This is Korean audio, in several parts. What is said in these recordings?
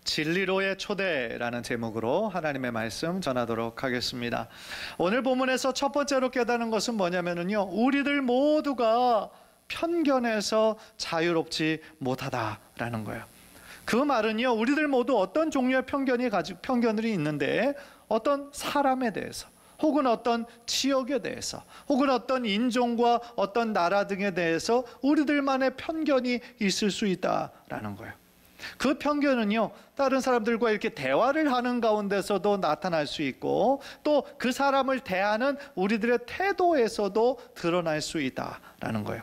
진리로의 초대라는 제목으로 하나님의 말씀 전하도록 하겠습니다. 오늘 본문에서 첫 번째로 깨닫는 것은 뭐냐면요, 우리들 모두가 편견에서 자유롭지 못하다라는 거예요. 그 말은요, 우리들 모두 어떤 종류의 편견들이 있는데, 어떤 사람에 대해서, 혹은 어떤 지역에 대해서, 혹은 어떤 인종과 어떤 나라 등에 대해서 우리들만의 편견이 있을 수 있다라는 거예요. 그 편견은요, 다른 사람들과 이렇게 대화를 하는 가운데서도 나타날 수 있고, 또 그 사람을 대하는 우리들의 태도에서도 드러날 수 있다라는 거예요.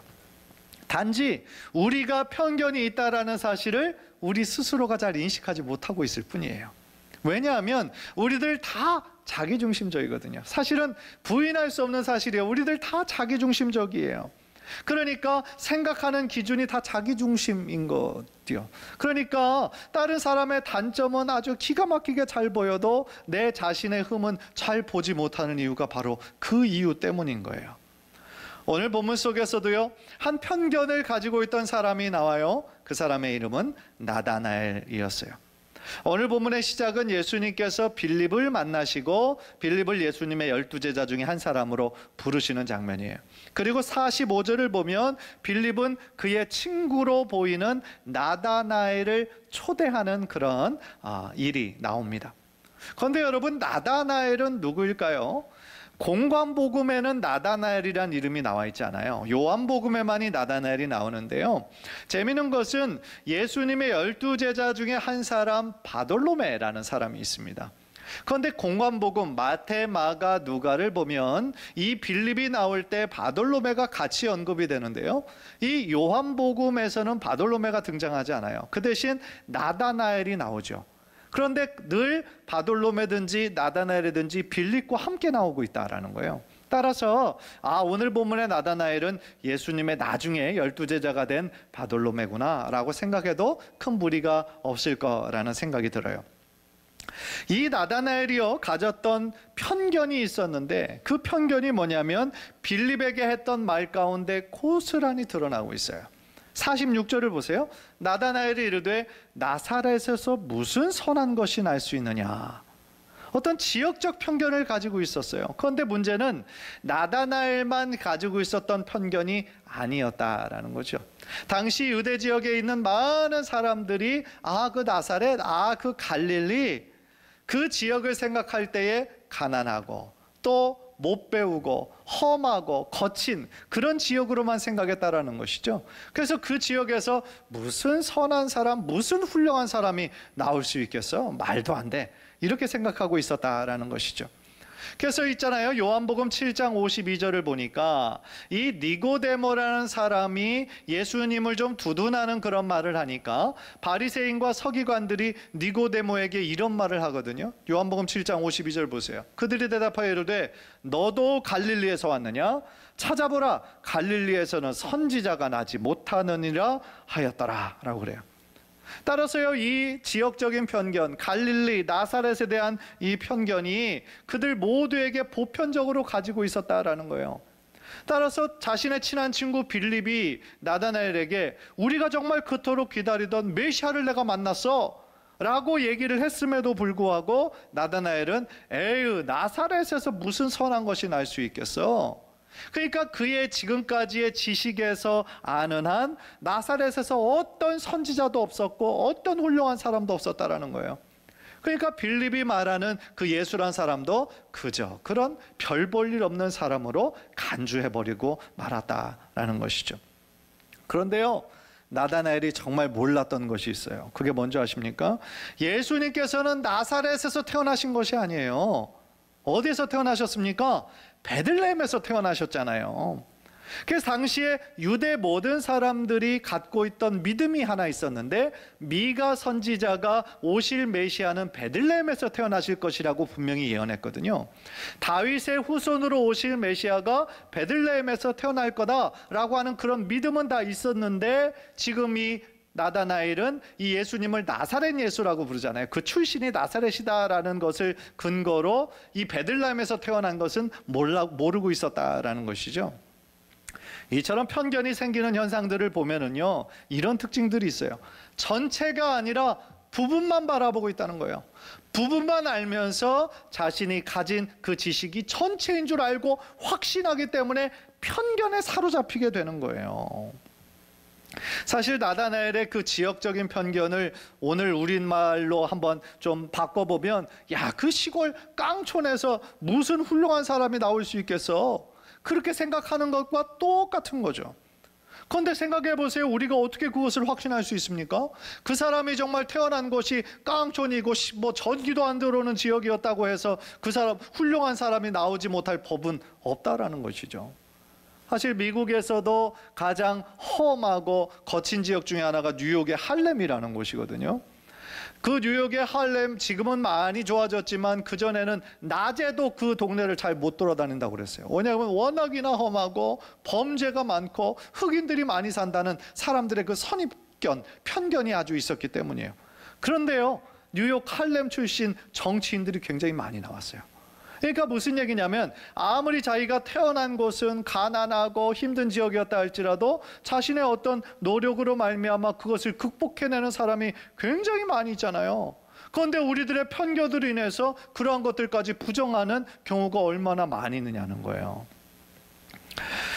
단지 우리가 편견이 있다라는 사실을 우리 스스로가 잘 인식하지 못하고 있을 뿐이에요. 왜냐하면 우리들 다 자기중심적이거든요. 사실은 부인할 수 없는 사실이에요. 우리들 다 자기중심적이에요. 그러니까 생각하는 기준이 다 자기중심인 것이요. 그러니까 다른 사람의 단점은 아주 기가 막히게 잘 보여도 내 자신의 흠은 잘 보지 못하는 이유가 바로 그 이유 때문인 거예요. 오늘 본문 속에서도요, 한 편견을 가지고 있던 사람이 나와요. 그 사람의 이름은 나다나엘이었어요. 오늘 본문의 시작은 예수님께서 빌립을 만나시고 빌립을 예수님의 12제자 중에 한 사람으로 부르시는 장면이에요. 그리고 45절을 보면 빌립은 그의 친구로 보이는 나다나엘을 초대하는 그런 일이 나옵니다. 그런데 여러분, 나다나엘은 누구일까요? 공관복음에는 나다나엘이란 이름이 나와 있지 않아요. 요한복음에만이 나다나엘이 나오는데요, 재미있는 것은 예수님의 12제자 중에 한 사람 바돌로메라는 사람이 있습니다. 그런데 공관복음 마태, 마가, 누가를 보면 이 빌립이 나올 때 바돌로메가 같이 언급이 되는데요, 이 요한복음에서는 바돌로메가 등장하지 않아요. 그 대신 나다나엘이 나오죠. 그런데 늘 바돌로메든지 나다나엘이든지 빌립과 함께 나오고 있다라는 거예요. 따라서 오늘 본문의 나다나엘은 예수님의 나중에 12제자가 된 바돌로메구나 라고 생각해도 큰 무리가 없을 거라는 생각이 들어요. 이 나다나엘이요, 가졌던 편견이 있었는데, 그 편견이 뭐냐면 빌립에게 했던 말 가운데 고스란히 드러나고 있어요. 46절을 보세요. 나다나엘이 이르되 나사렛에서 무슨 선한 것이 날 수 있느냐. 어떤 지역적 편견을 가지고 있었어요. 그런데 문제는 나다나엘만 가지고 있었던 편견이 아니었다라는 거죠. 당시 유대 지역에 있는 많은 사람들이 그 나사렛, 그 갈릴리, 그 지역을 생각할 때에 가난하고 또 못 배우고 험하고 거친 그런 지역으로만 생각했다라는 것이죠. 그래서 그 지역에서 무슨 선한 사람, 무슨 훌륭한 사람이 나올 수 있겠어? 말도 안 돼. 이렇게 생각하고 있었다라는 것이죠. 그래서 있잖아요, 요한복음 7장 52절을 보니까 이 니고데모라는 사람이 예수님을 좀 두둔하는 그런 말을 하니까 바리새인과 서기관들이 니고데모에게 이런 말을 하거든요. 요한복음 7장 52절 보세요. 그들이 대답하여 이르되 너도 갈릴리에서 왔느냐? 찾아보라, 갈릴리에서는 선지자가 나지 못하느니라 하였더라 라고 그래요. 따라서요, 이 지역적인 편견, 갈릴리, 나사렛에 대한 이 편견이 그들 모두에게 보편적으로 가지고 있었다라는 거예요. 따라서 자신의 친한 친구 빌립이 나다나엘에게 우리가 정말 그토록 기다리던 메시아를 내가 만났어 라고 얘기를 했음에도 불구하고 나다나엘은 에휴, 나사렛에서 무슨 선한 것이 날 수 있겠어? 그러니까 그의 지금까지의 지식에서 아는 한 나사렛에서 어떤 선지자도 없었고 어떤 훌륭한 사람도 없었다라는 거예요. 그러니까 빌립이 말하는 그 예수란 사람도 그저 그런 별 볼 일 없는 사람으로 간주해버리고 말았다라는 것이죠. 그런데요, 나다나엘이 정말 몰랐던 것이 있어요. 그게 뭔지 아십니까? 예수님께서는 나사렛에서 태어나신 것이 아니에요. 어디서 태어나셨습니까? 베들레헴에서 태어나셨잖아요. 그래서 당시에 유대 모든 사람들이 갖고 있던 믿음이 하나 있었는데, 미가 선지자가 오실 메시아는 베들레헴에서 태어나실 것이라고 분명히 예언했거든요. 다윗의 후손으로 오실 메시아가 베들레헴에서 태어날 거다라고 하는 그런 믿음은 다 있었는데, 지금 이 나다나엘은 이 예수님을 나사렛 예수라고 부르잖아요. 그 출신이 나사렛이다라는 것을 근거로 이 베들레헴에서 태어난 것은 모르고 있었다라는 것이죠. 이처럼 편견이 생기는 현상들을 보면은요, 이런 특징들이 있어요. 전체가 아니라 부분만 바라보고 있다는 거예요. 부분만 알면서 자신이 가진 그 지식이 전체인 줄 알고 확신하기 때문에 편견에 사로잡히게 되는 거예요. 사실 나다나엘의 그 지역적인 편견을 오늘 우리말로 한번 좀 바꿔보면, 야, 그 시골 깡촌에서 무슨 훌륭한 사람이 나올 수 있겠어? 그렇게 생각하는 것과 똑같은 거죠. 그런데 생각해 보세요. 우리가 어떻게 그것을 확신할 수 있습니까? 그 사람이 정말 태어난 곳이 깡촌이고 뭐 전기도 안 들어오는 지역이었다고 해서 그 사람, 훌륭한 사람이 나오지 못할 법은 없다라는 것이죠. 사실 미국에서도 가장 험하고 거친 지역 중에 하나가 뉴욕의 할렘이라는 곳이거든요. 그 뉴욕의 할렘, 지금은 많이 좋아졌지만 그전에는 낮에도 그 동네를 잘 못 돌아다닌다고 그랬어요. 왜냐하면 워낙이나 험하고 범죄가 많고 흑인들이 많이 산다는 사람들의 그 선입견, 편견이 아주 있었기 때문이에요. 그런데요, 뉴욕 할렘 출신 정치인들이 굉장히 많이 나왔어요. 그러니까 무슨 얘기냐면, 아무리 자기가 태어난 곳은 가난하고 힘든 지역이었다 할지라도 자신의 어떤 노력으로 말미암아 그것을 극복해내는 사람이 굉장히 많이 있잖아요. 그런데 우리들의 편견으로 인해서 그러한 것들까지 부정하는 경우가 얼마나 많이 있느냐는 거예요.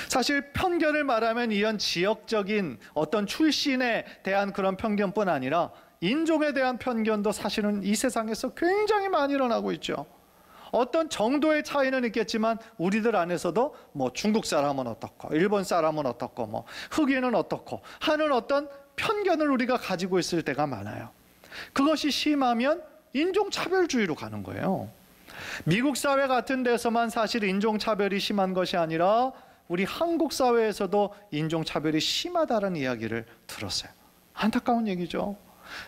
사실 편견을 말하면 이런 지역적인 어떤 출신에 대한 그런 편견뿐 아니라 인종에 대한 편견도 사실은 이 세상에서 굉장히 많이 일어나고 있죠. 어떤 정도의 차이는 있겠지만 우리들 안에서도 뭐 중국 사람은 어떻고 일본 사람은 어떻고 뭐 흑인은 어떻고 하는 어떤 편견을 우리가 가지고 있을 때가 많아요. 그것이 심하면 인종차별주의로 가는 거예요. 미국 사회 같은 데서만 사실 인종차별이 심한 것이 아니라 우리 한국 사회에서도 인종차별이 심하다는 이야기를 들었어요. 안타까운 얘기죠.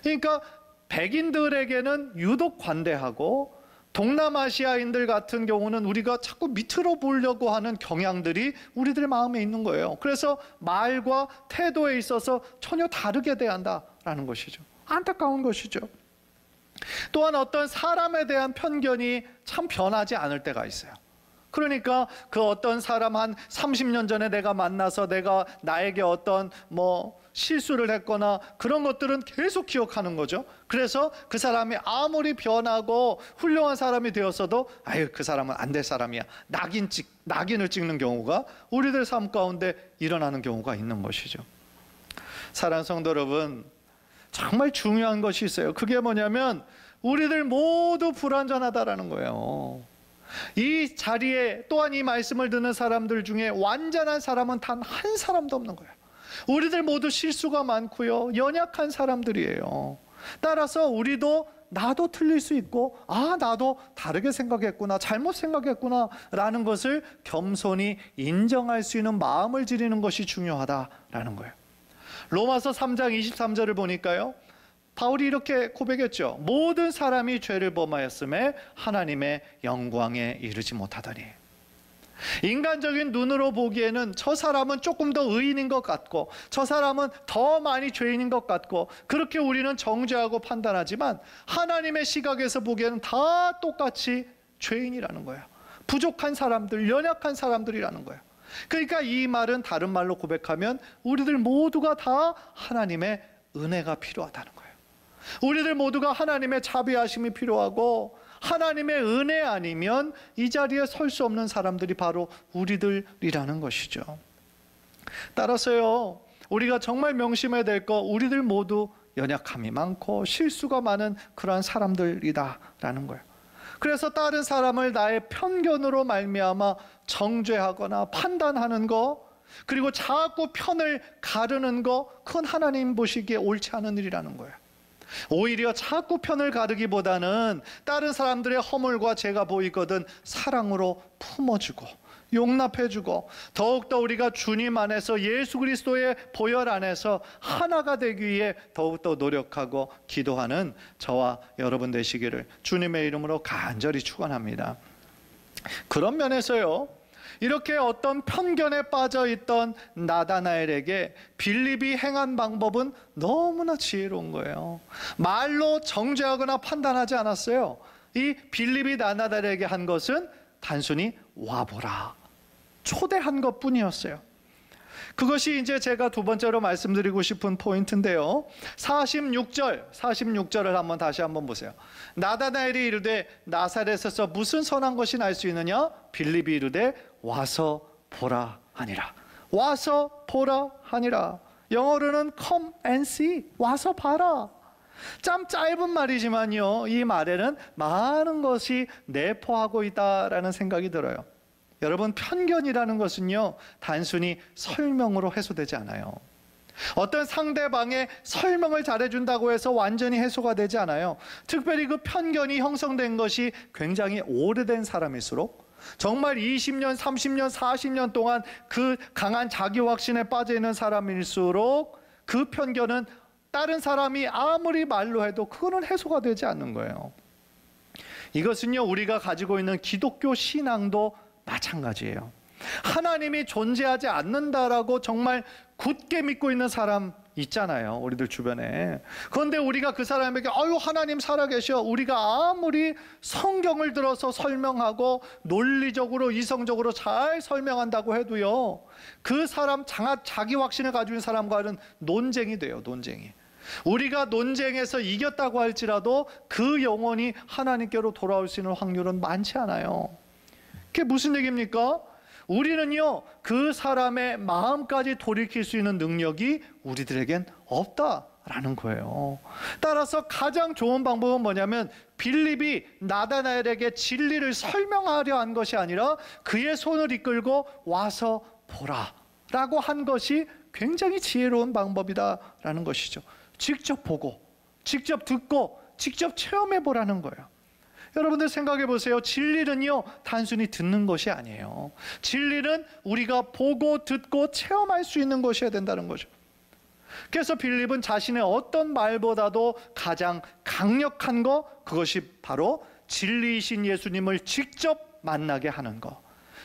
그러니까 백인들에게는 유독 관대하고 동남아시아인들 같은 경우는 우리가 자꾸 밑으로 보려고 하는 경향들이 우리들 마음에 있는 거예요. 그래서 말과 태도에 있어서 전혀 다르게 대한다라는 것이죠. 안타까운 것이죠. 또한 어떤 사람에 대한 편견이 참 변하지 않을 때가 있어요. 그러니까 그 어떤 사람 한 30년 전에 내가 만나서 나에게 어떤 뭐 실수를 했거나 그런 것들은 계속 기억하는 거죠. 그래서 그 사람이 아무리 변하고 훌륭한 사람이 되었어도 아유, 그 사람은 안 될 사람이야, 낙인을 찍는 경우가 우리들 삶 가운데 일어나는 경우가 있는 것이죠. 사랑하는 성도 여러분, 정말 중요한 것이 있어요. 그게 뭐냐면 우리들 모두 불완전하다라는 거예요. 이 자리에 또한 이 말씀을 듣는 사람들 중에 완전한 사람은 단 한 사람도 없는 거예요. 우리들 모두 실수가 많고요, 연약한 사람들이에요. 따라서 우리도 나도 틀릴 수 있고, 아, 나도 다르게 생각했구나, 잘못 생각했구나 라는 것을 겸손히 인정할 수 있는 마음을 지니는 것이 중요하다라는 거예요. 로마서 3장 23절을 보니까요, 바울이 이렇게 고백했죠. 모든 사람이 죄를 범하였음에 하나님의 영광에 이르지 못하더니. 인간적인 눈으로 보기에는 저 사람은 조금 더 의인인 것 같고 저 사람은 더 많이 죄인인 것 같고 그렇게 우리는 정죄하고 판단하지만 하나님의 시각에서 보기에는 다 똑같이 죄인이라는 거예요. 부족한 사람들, 연약한 사람들이라는 거예요. 그러니까 이 말은 다른 말로 고백하면 우리들 모두가 다 하나님의 은혜가 필요하다는 거예요. 우리들 모두가 하나님의 자비하심이 필요하고 하나님의 은혜 아니면 이 자리에 설 수 없는 사람들이 바로 우리들이라는 것이죠. 따라서요, 우리가 정말 명심해야 될 거, 우리들 모두 연약함이 많고 실수가 많은 그러한 사람들이다라는 거예요. 그래서 다른 사람을 나의 편견으로 말미암아 정죄하거나 판단하는 거, 그리고 자꾸 편을 가르는 거, 그건 하나님 보시기에 옳지 않은 일이라는 거예요. 오히려 자꾸 편을 가르기보다는 다른 사람들의 허물과 죄가 보이거든 사랑으로 품어주고 용납해주고 더욱더 우리가 주님 안에서 예수 그리스도의 보혈 안에서 하나가 되기 위해 더욱더 노력하고 기도하는 저와 여러분 되시기를 주님의 이름으로 간절히 축원합니다. 그런 면에서요, 이렇게 어떤 편견에 빠져있던 나다나엘에게 빌립이 행한 방법은 너무나 지혜로운 거예요. 말로 정죄하거나 판단하지 않았어요. 이 빌립이 나다나엘에게 한 것은 단순히 와보라, 초대한 것뿐이었어요. 그것이 이제 제가 두 번째로 말씀드리고 싶은 포인트인데요. 46절을 한번 다시 한번 보세요. 나다나엘이 이르되 나사렛에서 무슨 선한 것이 날 수 있느냐? 빌립이 이르되 와서 보라 하니라. 와서 보라 하니라. 영어로는 come and see, 와서 봐라. 참 짧은 말이지만요, 이 말에는 많은 것이 내포하고 있다라는 생각이 들어요. 여러분, 편견이라는 것은요, 단순히 설명으로 해소되지 않아요. 어떤 상대방의 설명을 잘해준다고 해서 완전히 해소가 되지 않아요. 특별히 그 편견이 형성된 것이 굉장히 오래된 사람일수록, 정말 20년, 30년, 40년 동안 그 강한 자기 확신에 빠져 있는 사람일수록 그 편견은 다른 사람이 아무리 말로 해도 그거는 해소가 되지 않는 거예요. 이것은요, 우리가 가지고 있는 기독교 신앙도 마찬가지예요. 하나님이 존재하지 않는다라고 정말 굳게 믿고 있는 사람 있잖아요, 우리들 주변에. 그런데 우리가 그 사람에게 아유 하나님 살아계셔, 우리가 아무리 성경을 들어서 설명하고 논리적으로 이성적으로 잘 설명한다고 해도요, 그 사람 자기 확신을 가지고 있는 사람과는 논쟁이 돼요. 논쟁이. 우리가 논쟁에서 이겼다고 할지라도 그 영혼이 하나님께로 돌아올 수 있는 확률은 많지 않아요. 그게 무슨 얘기입니까? 우리는요, 그 사람의 마음까지 돌이킬 수 있는 능력이 우리들에겐 없다라는 거예요. 따라서 가장 좋은 방법은 뭐냐면, 빌립이 나다나엘에게 진리를 설명하려 한 것이 아니라 그의 손을 이끌고 와서 보라 라고 한 것이 굉장히 지혜로운 방법이다라는 것이죠. 직접 보고, 직접 듣고, 직접 체험해 보라는 거예요. 여러분들 생각해 보세요. 진리는요, 단순히 듣는 것이 아니에요. 진리는 우리가 보고 듣고 체험할 수 있는 것이어야 된다는 거죠. 그래서 빌립은 자신의 어떤 말보다도 가장 강력한 거, 그것이 바로 진리이신 예수님을 직접 만나게 하는 거,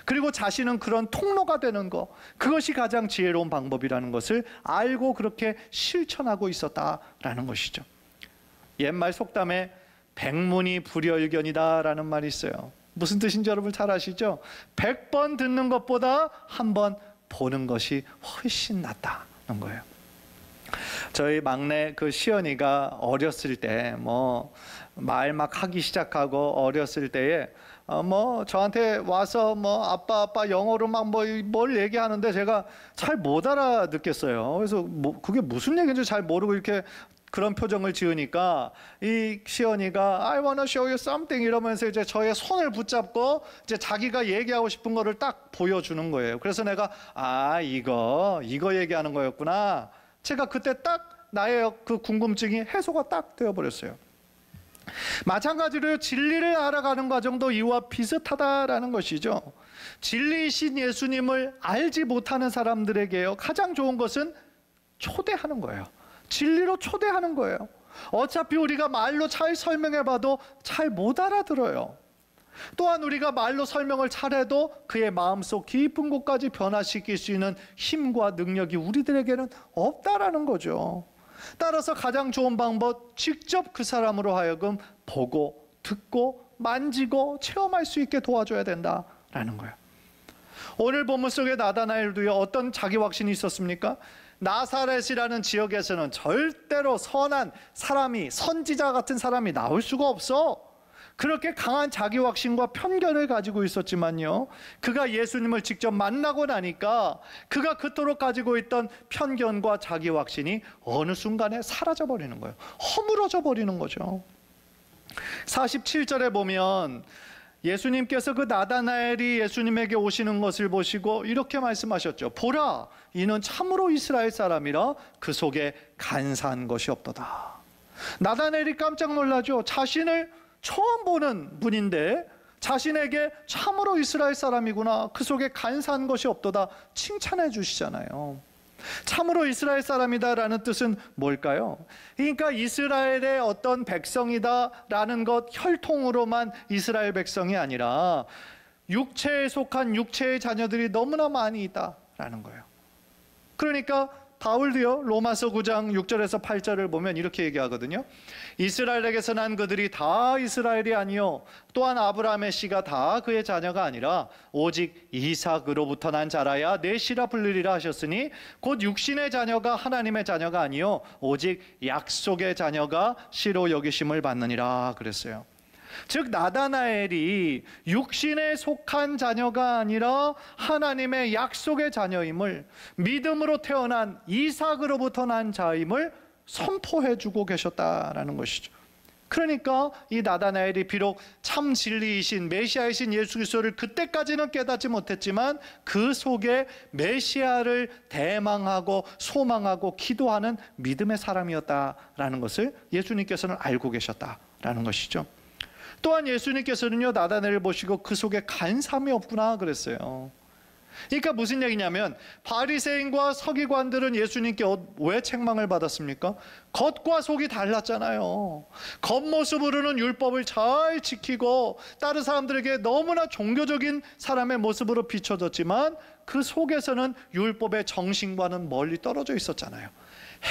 그리고 자신은 그런 통로가 되는 거, 그것이 가장 지혜로운 방법이라는 것을 알고 그렇게 실천하고 있었다라는 것이죠. 옛말 속담에 백문이 불여일견이다라는 말이 있어요. 무슨 뜻인지 여러분 잘 아시죠? 100번 듣는 것보다 한 번 보는 것이 훨씬 낫다는 거예요. 저희 막내 그 시연이가 어렸을 때 말 막 하기 시작하고 어렸을 때에 저한테 와서 아빠 영어로 막 뭘 얘기하는데 제가 잘 못 알아듣겠어요. 그래서 그게 무슨 얘기인지 잘 모르고 이렇게 그런 표정을 지으니까 이 시연이가 I wanna show you something 이러면서 이제 저의 손을 붙잡고 이제 자기가 얘기하고 싶은 거를 딱 보여주는 거예요. 그래서 내가 이거 얘기하는 거였구나. 제가 그때 딱 나의 그 궁금증이 해소가 딱 되어버렸어요. 마찬가지로 진리를 알아가는 과정도 이와 비슷하다라는 것이죠. 진리이신 예수님을 알지 못하는 사람들에게요, 가장 좋은 것은 초대하는 거예요. 진리로 초대하는 거예요. 어차피 우리가 말로 잘 설명해봐도 잘 못 알아들어요. 또한 우리가 말로 설명을 잘해도 그의 마음속 깊은 곳까지 변화시킬 수 있는 힘과 능력이 우리들에게는 없다라는 거죠. 따라서 가장 좋은 방법, 직접 그 사람으로 하여금 보고 듣고 만지고 체험할 수 있게 도와줘야 된다라는 거예요. 오늘 본문 속에 나다나엘도요, 어떤 자기 확신이 있었습니까? 나사렛이라는 지역에서는 절대로 선한 사람이, 선지자 같은 사람이 나올 수가 없어. 그렇게 강한 자기 확신과 편견을 가지고 있었지만요, 그가 예수님을 직접 만나고 나니까 그가 그토록 가지고 있던 편견과 자기 확신이 어느 순간에 사라져 버리는 거예요. 허물어져 버리는 거죠. 47절에 보면 예수님께서 그 나다나엘이 예수님에게 오시는 것을 보시고 이렇게 말씀하셨죠. 보라, 이는 참으로 이스라엘 사람이라 그 속에 간사한 것이 없도다. 나다나엘이 깜짝 놀라죠. 자신을 처음 보는 분인데 자신에게 참으로 이스라엘 사람이구나, 그 속에 간사한 것이 없도다 칭찬해 주시잖아요. 참으로 이스라엘 사람이다라는 뜻은 뭘까요? 그러니까 이스라엘의 어떤 백성이다라는 것, 혈통으로만 이스라엘 백성이 아니라 육체에 속한 육체의 자녀들이 너무나 많이 있다라는 거예요. 그러니까 바울도요, 로마서 9장 6절에서 8절을 보면 이렇게 얘기하거든요. 이스라엘에게서 난 그들이 다 이스라엘이 아니요 또한 아브라함의 씨가 다 그의 자녀가 아니라 오직 이삭으로부터 난 자라야 내 씨라 불리리라 하셨으니 곧 육신의 자녀가 하나님의 자녀가 아니요 오직 약속의 자녀가 씨로 여기심을 받느니라 그랬어요. 즉 나다나엘이 육신에 속한 자녀가 아니라 하나님의 약속의 자녀임을, 믿음으로 태어난 이삭으로부터 난 자임을 선포해 주고 계셨다라는 것이죠. 그러니까 이 나다나엘이 비록 참 진리이신 메시아이신 예수 그리스도를 그때까지는 깨닫지 못했지만 그 속에 메시아를 대망하고 소망하고 기도하는 믿음의 사람이었다라는 것을 예수님께서는 알고 계셨다라는 것이죠. 또한 예수님께서는요, 나다나엘을 보시고 그 속에 간삼이 없구나 그랬어요. 그러니까 무슨 얘기냐면 바리새인과 서기관들은 예수님께 왜 책망을 받았습니까? 겉과 속이 달랐잖아요. 겉모습으로는 율법을 잘 지키고 다른 사람들에게 너무나 종교적인 사람의 모습으로 비춰졌지만 그 속에서는 율법의 정신과는 멀리 떨어져 있었잖아요.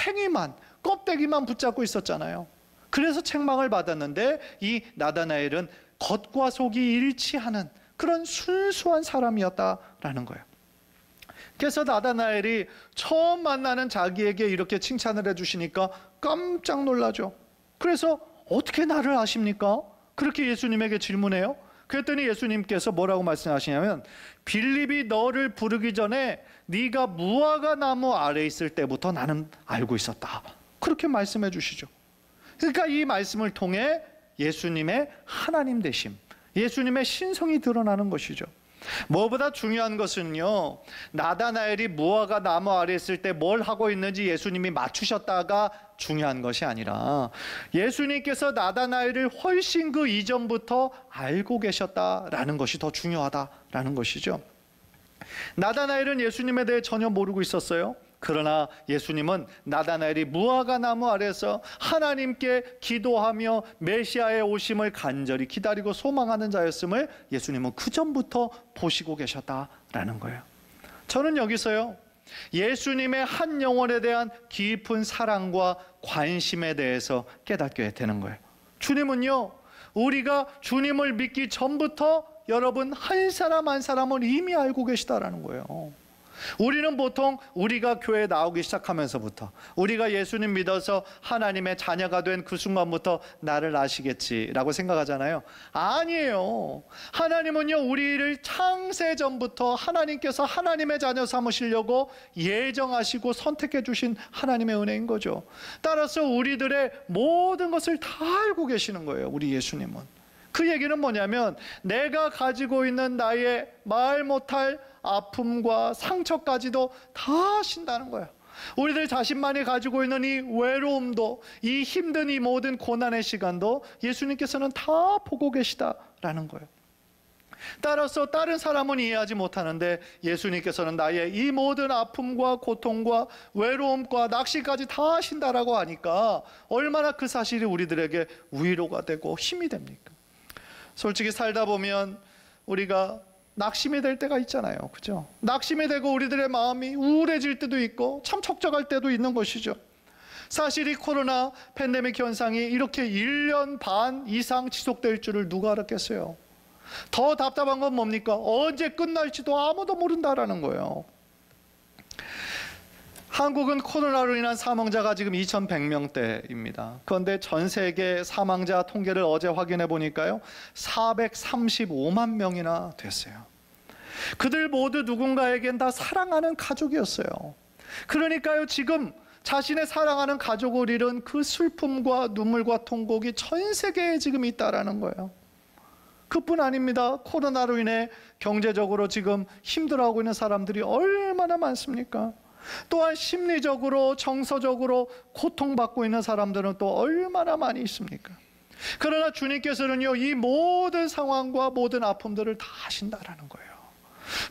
행위만, 껍데기만 붙잡고 있었잖아요. 그래서 책망을 받았는데 이 나다나엘은 겉과 속이 일치하는 그런 순수한 사람이었다라는 거예요. 그래서 나다나엘이 처음 만나는 자기에게 이렇게 칭찬을 해주시니까 깜짝 놀라죠. 그래서 어떻게 나를 아십니까? 그렇게 예수님에게 질문해요. 그랬더니 예수님께서 뭐라고 말씀하시냐면 빌립이 너를 부르기 전에 네가 무화과 나무 아래 있을 때부터 나는 알고 있었다. 그렇게 말씀해 주시죠. 그러니까 이 말씀을 통해 예수님의 하나님 되심, 예수님의 신성이 드러나는 것이죠. 무엇보다 중요한 것은요, 나다나엘이 무화과 나무 아래 있을 때 뭘 하고 있는지 예수님이 맞추셨다가 중요한 것이 아니라 예수님께서 나다나엘을 훨씬 그 이전부터 알고 계셨다라는 것이 더 중요하다라는 것이죠. 나다나엘은 예수님에 대해 전혀 모르고 있었어요. 그러나 예수님은 나다나엘이 무화과 나무 아래서 하나님께 기도하며 메시아의 오심을 간절히 기다리고 소망하는 자였음을 예수님은 그 전부터 보시고 계셨다라는 거예요. 저는 여기서요, 예수님의 한 영혼에 대한 깊은 사랑과 관심에 대해서 깨닫게 되는 거예요. 주님은요, 우리가 주님을 믿기 전부터 여러분 한 사람 한 사람을 이미 알고 계시다라는 거예요. 우리는 보통 우리가 교회에 나오기 시작하면서부터, 우리가 예수님 믿어서 하나님의 자녀가 된 그 순간부터 나를 아시겠지라고 생각하잖아요. 아니에요. 하나님은요, 우리를 창세 전부터 하나님께서 하나님의 자녀 삼으시려고 예정하시고 선택해 주신 하나님의 은혜인 거죠. 따라서 우리들의 모든 것을 다 알고 계시는 거예요, 우리 예수님은. 그 얘기는 뭐냐면 내가 가지고 있는 나의 말 못할 아픔과 상처까지도 다 아신다는 거예요. 우리들 자신만이 가지고 있는 이 외로움도, 이 힘든 이 모든 고난의 시간도 예수님께서는 다 보고 계시다라는 거예요. 따라서 다른 사람은 이해하지 못하는데 예수님께서는 나의 이 모든 아픔과 고통과 외로움과 낚시까지 다 하신다라고 하니까 얼마나 그 사실이 우리들에게 위로가 되고 힘이 됩니까? 솔직히 살다 보면 우리가 낙심이 될 때가 있잖아요. 그죠? 낙심이 되고 우리들의 마음이 우울해질 때도 있고 참 척척할 때도 있는 것이죠. 사실 이 코로나 팬데믹 현상이 이렇게 1년 반 이상 지속될 줄을 누가 알았겠어요? 더 답답한 건 뭡니까? 언제 끝날지도 아무도 모른다라는 거예요. 한국은 코로나로 인한 사망자가 지금 2,100명대입니다. 그런데 전 세계 사망자 통계를 어제 확인해 보니까요, 435만 명이나 됐어요. 그들 모두 누군가에겐 다 사랑하는 가족이었어요. 그러니까요, 지금 자신의 사랑하는 가족을 잃은 그 슬픔과 눈물과 통곡이 전 세계에 지금 있다라는 거예요. 그뿐 아닙니다. 코로나로 인해 경제적으로 지금 힘들어하고 있는 사람들이 얼마나 많습니까? 또한 심리적으로 정서적으로 고통받고 있는 사람들은 또 얼마나 많이 있습니까? 그러나 주님께서는요, 이 모든 상황과 모든 아픔들을 다 아신다라는 거예요.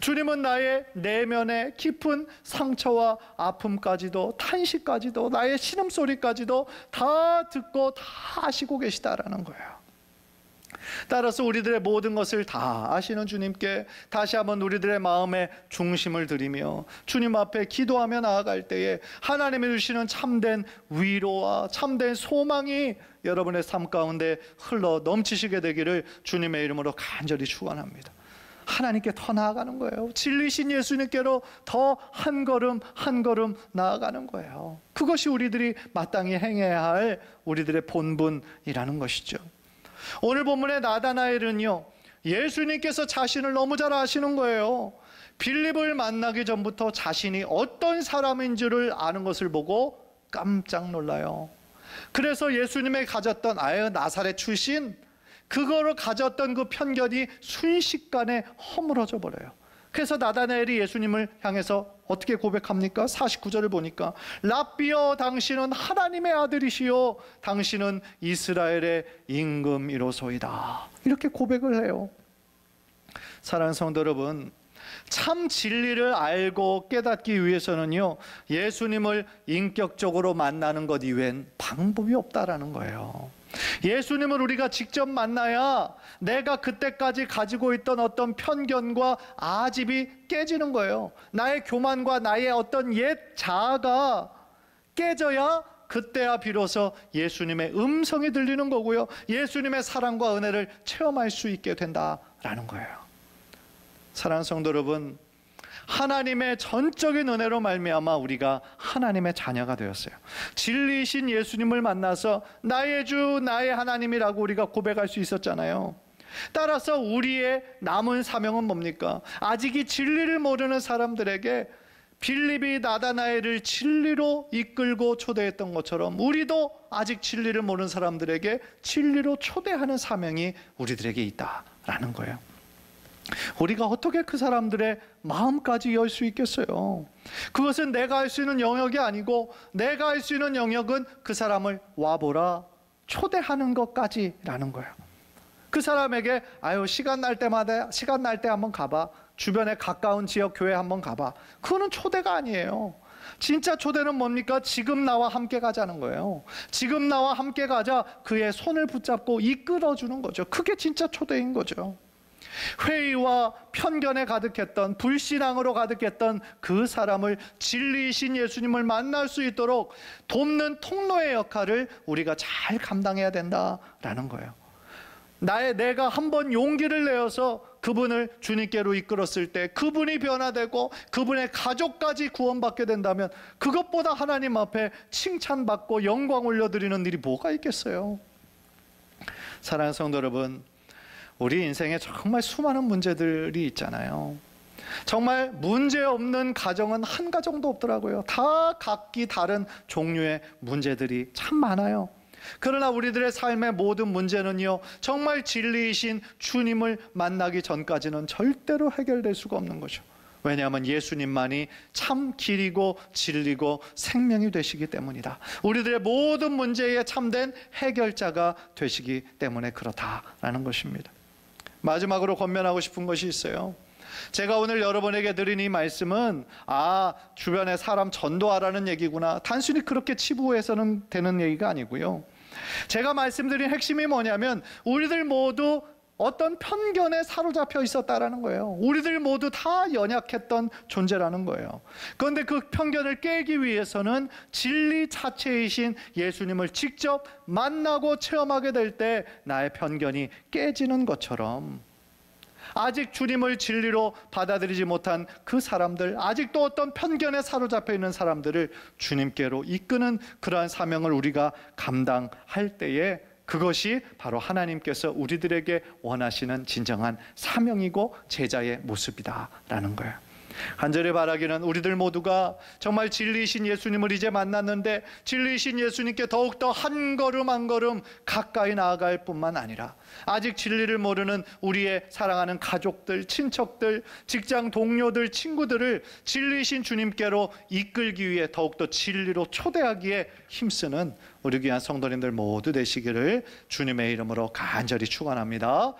주님은 나의 내면의 깊은 상처와 아픔까지도, 탄식까지도, 나의 신음소리까지도 다 듣고 다 아시고 계시다라는 거예요. 따라서 우리들의 모든 것을 다 아시는 주님께 다시 한번 우리들의 마음에 중심을 드리며 주님 앞에 기도하며 나아갈 때에 하나님이 주시는 참된 위로와 참된 소망이 여러분의 삶 가운데 흘러 넘치시게 되기를 주님의 이름으로 간절히 축원합니다. 하나님께 더 나아가는 거예요. 진리신 예수님께로 더 한 걸음 한 걸음 나아가는 거예요. 그것이 우리들이 마땅히 행해야 할 우리들의 본분이라는 것이죠. 오늘 본문의 나다나엘은요, 예수님께서 자신을 너무 잘 아시는 거예요. 빌립을 만나기 전부터 자신이 어떤 사람인 줄을 아는 것을 보고 깜짝 놀라요. 그래서 예수님의 가졌던 나사렛 출신, 그거를 가졌던 그 편견이 순식간에 허물어져 버려요. 그래서 나다나엘이 예수님을 향해서 어떻게 고백합니까? 49절을 보니까 랍비여, 당신은 하나님의 아들이시요 당신은 이스라엘의 임금이로소이다, 이렇게 고백을 해요. 사랑하는 성도 여러분, 참 진리를 알고 깨닫기 위해서는요, 예수님을 인격적으로 만나는 것 이외엔 방법이 없다라는 거예요. 예수님을 우리가 직접 만나야 내가 그때까지 가지고 있던 어떤 편견과 아집이 깨지는 거예요. 나의 교만과 나의 어떤 옛 자아가 깨져야 그때야 비로소 예수님의 음성이 들리는 거고요, 예수님의 사랑과 은혜를 체험할 수 있게 된다라는 거예요. 사랑하는 성도 여러분, 하나님의 전적인 은혜로 말미암아 우리가 하나님의 자녀가 되었어요. 진리이신 예수님을 만나서 나의 주 나의 하나님이라고 우리가 고백할 수 있었잖아요. 따라서 우리의 남은 사명은 뭡니까? 아직 이 진리를 모르는 사람들에게 빌립이 나다나엘을 진리로 이끌고 초대했던 것처럼 우리도 아직 진리를 모르는 사람들에게 진리로 초대하는 사명이 우리들에게 있다라는 거예요. 우리가 어떻게 그 사람들의 마음까지 열 수 있겠어요? 그것은 내가 할 수 있는 영역이 아니고, 내가 할 수 있는 영역은 그 사람을 와보라, 초대하는 것까지라는 거예요. 그 사람에게 시간 날 때 한번 가봐, 주변에 가까운 지역 교회 한번 가봐, 그거는 초대가 아니에요. 진짜 초대는 뭡니까? 지금 나와 함께 가자는 거예요. 지금 나와 함께 가자, 그의 손을 붙잡고 이끌어주는 거죠. 그게 진짜 초대인 거죠. 회의와 편견에 가득했던, 불신앙으로 가득했던 그 사람을 진리이신 예수님을 만날 수 있도록 돕는 통로의 역할을 우리가 잘 감당해야 된다라는 거예요. 내가 한번 용기를 내어서 그분을 주님께로 이끌었을 때 그분이 변화되고 그분의 가족까지 구원받게 된다면 그것보다 하나님 앞에 칭찬받고 영광 올려드리는 일이 뭐가 있겠어요? 사랑하는 성도 여러분, 우리 인생에 정말 수많은 문제들이 있잖아요. 정말 문제 없는 가정은 한 가정도 없더라고요. 다 각기 다른 종류의 문제들이 참 많아요. 그러나 우리들의 삶의 모든 문제는요, 정말 진리이신 주님을 만나기 전까지는 절대로 해결될 수가 없는 거죠. 왜냐하면 예수님만이 참 길이고 진리고 생명이 되시기 때문이다. 우리들의 모든 문제에 참된 해결자가 되시기 때문에 그렇다라는 것입니다. 마지막으로 권면하고 싶은 것이 있어요. 제가 오늘 여러분에게 드린 이 말씀은 주변에 사람 전도하라는 얘기구나, 단순히 그렇게 치부해서는 되는 얘기가 아니고요. 제가 말씀드린 핵심이 뭐냐면 우리들 모두 어떤 편견에 사로잡혀 있었다라는 거예요. 우리들 모두 다 연약했던 존재라는 거예요. 그런데 그 편견을 깨기 위해서는 진리 자체이신 예수님을 직접 만나고 체험하게 될 때 나의 편견이 깨지는 것처럼, 아직 주님을 진리로 받아들이지 못한 그 사람들, 아직도 어떤 편견에 사로잡혀 있는 사람들을 주님께로 이끄는 그러한 사명을 우리가 감당할 때에 그것이 바로 하나님께서 우리들에게 원하시는 진정한 사명이고 제자의 모습이다라는 거예요. 간절히 바라기는 우리들 모두가 정말 진리이신 예수님을 이제 만났는데 진리이신 예수님께 더욱더 한 걸음 한 걸음 가까이 나아갈 뿐만 아니라 아직 진리를 모르는 우리의 사랑하는 가족들, 친척들, 직장 동료들, 친구들을 진리이신 주님께로 이끌기 위해 더욱더 진리로 초대하기에 힘쓰는 우리 귀한 성도님들 모두 되시기를 주님의 이름으로 간절히 축원합니다.